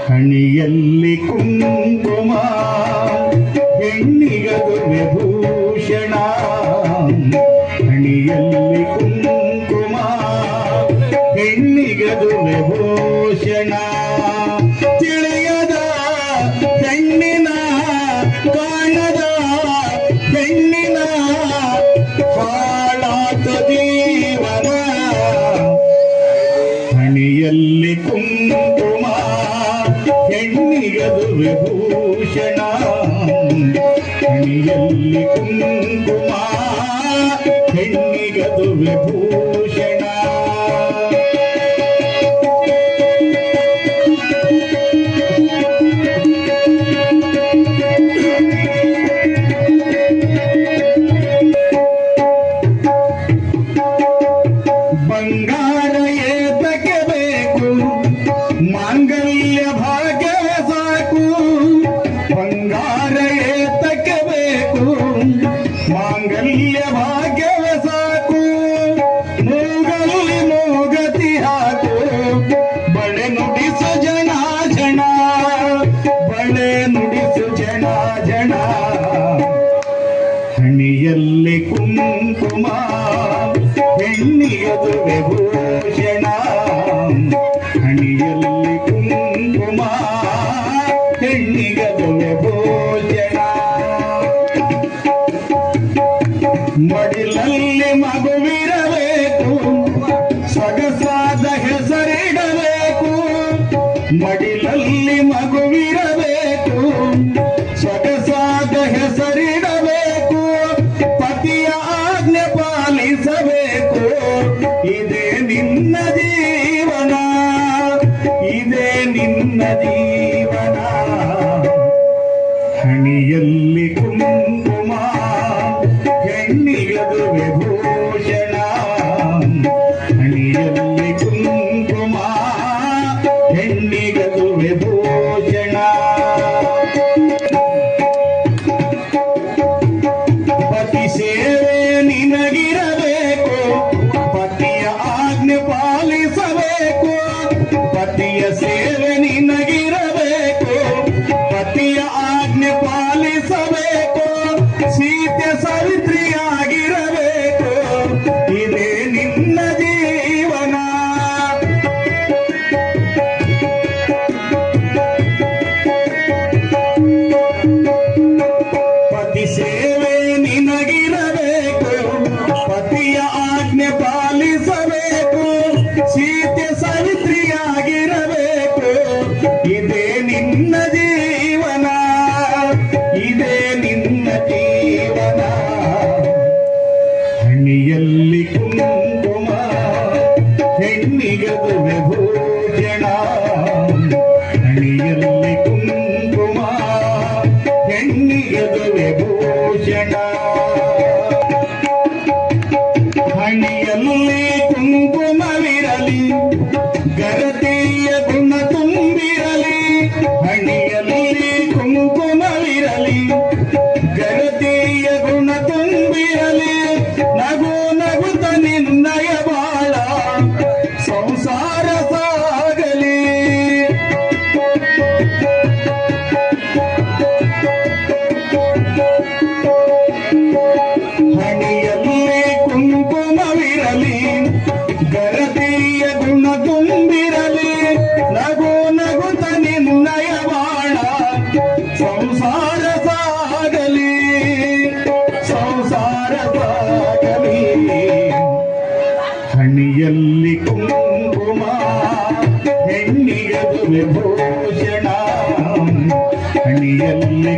ಹಣಿಯಲ್ಲಿ ಕುಂಕುಮ ಹೆಣ್ಣಿಗದು ವಿಭೂಷಣ. ಹಣಿಯಲ್ಲಿ ಕುಂಕುಮ ಹೆಣ್ಣಿಗದು ವಿಭೂಷಣ. ತಿಳಿಯದ ಹೆಣ್ಣಿನ ಕಾಣದ ಹೆಣ್ಣಿನ ಹಾಳಾತ ಜೀವನ. ಹಣಿಯಲ್ಲಿ ಕುಂಕುಮ ಹೆಣ್ಣಿಗದು ವಿಭೂಷಣ. ಹಣಿಯಲ್ಲಿ ಕುಂಕುಮ ಹೆಣ್ಣಿಗದು ವಿಭೂಷಣ. ಬಂಗಾರ ಏತಕ್ಕೆ ಬೇಕು, ಮಾಂಗಲ್ಯ ಭಾಗ್ಯ ಸಾಕು. ಬಂಗಾರ ಏತಕ್ಕೆ ಬೇಕು, ಮಾಂಗಲ್ಯ ಭಾಗ್ಯ ಸಾಕು. ಮೂಗಲ್ಲಿ ಮೂಗತಿ ಹಾಕು, ಬಳೆ ನುಡಿಸು ಜನ ಜನ, ಬಳೆ ನುಡಿಸು ಜನ ಜನ. ಹಣಿಯಲ್ಲಿ ಕುಂಕುಮ ಹೆಣ್ಣಿಗದು ವಿಭೂಷಣ. ಹಣಿಯಲ್ಲಿ ಕುಂಕುಮ ಹೆಣ್ಣಿಗದು ವಿಭೂಷಣ. ಮಡಿಲಲ್ಲಿ ಮಗುವಿರಬೇಕು, ಸೊಗಸಾದ ಹೆಸರಿಡಬೇಕು. ಮಡಿಲಲ್ಲಿ ಮಗುವಿರಬೇಕು, ಸೊಗಸಾದ ಹೆಸರಿಡಬೇಕು. ಪತಿಯ ಆಜ್ಞೆ ಪಾಲಿಸಬೇಕು, ಇದೇ ನಿನ್ನ ಜೀವನ, ಇದೇ ನಿನ್ನ ಜೀವನ. ಹಣಿಯಲ್ಲಿ ಕುಂಕುಮ ಹೆಣ್ಣಿಗದು ವಿಭೂಷಣ. ಹಣಿಯಲ್ಲಿ ಕುಂಕುಮ ಹೆಣ್ಣಿಗದು ವಿಭೂಷಣ. ಪತಿ ಸೇವೆ ನಿನಗಿರಬೇಕು, ಪತಿಯ ಆಜ್ಞೆ ಪಾಲಿಸಬೇಕು. ಪತಿಯ ಸೇವೆ ನಿನಗಿರಬೇಕು, ಪತಿಯ ಆಜ್ಞೆ ಪಾಲಿಸಬೇಕು. ಸೀತೆ ಸಾವಿತ್ರಿಯಾಗಿರಬೇಕು, ಇದೇ ನಿನ್ನ ಜೀವನ. ಪತಿ ಸೇವೆ ನಿನಗಿರಬೇಕು, ಪತಿಯ ಆಜ್ಞೆ ಪಾಲಿಸಬೇಕು. ಸೀತೆ ಸಾವಿತ್ರಿಯಾಗಿರಬೇಕು, ಇದೇ ನಿನ್ನ ಜೀವನ, ಇದೇ ನಿನ್ನ ಜೀವನ. ಹಣಿಯಲ್ಲಿ ಕುಂಕುಮ ಹೆಣ್ಣಿಗದು ವಿಭೂಷಣ. ಹಣಿಯಲ್ಲಿ ಕುಂಕುಮ ಹೆಣ್ಣಿಗದು ವಿಭೂಷಣ. ಹಣಿಯಲ್ಲಿ ಕುಂಕುಮವಿರಲಿ, ಗರತಿಯ ಗುಣ ತುಂಬಿರಲಿ. ಹಣಿಯಲ್ಲಿ ಕುಂಕುಮವಿರಲಿ, ಗರತಿಯ ಗುಣ ತುಂಬಿರಲಿ. ನಗು ನಗುತ್ತ ನಿನ್ನಯ ಬಾಳ ಸಂಸಾರ ಸಾಗಲಿ. ಹಣಿಯಲ್ಲಿ ಕುಂಕುಮವಿರಲಿ, ಗರತಿಯ ಗುಣ ತುಂಬಿರಲಿ. ನಗು ನಗುತ್ತ ನಿನ್ನಯ ಬಾಳ ಸಂಸಾರ ಸಾಗಲಿ, ಸಂಸಾರ ಸಾಗಲಿ. ಹಣಿಯಲ್ಲಿ ಕುಂಕುಮ ಹೆಣ್ಣಿಗದು ವಿಭೂಷಣ. ಹಣಿಯಲ್ಲಿ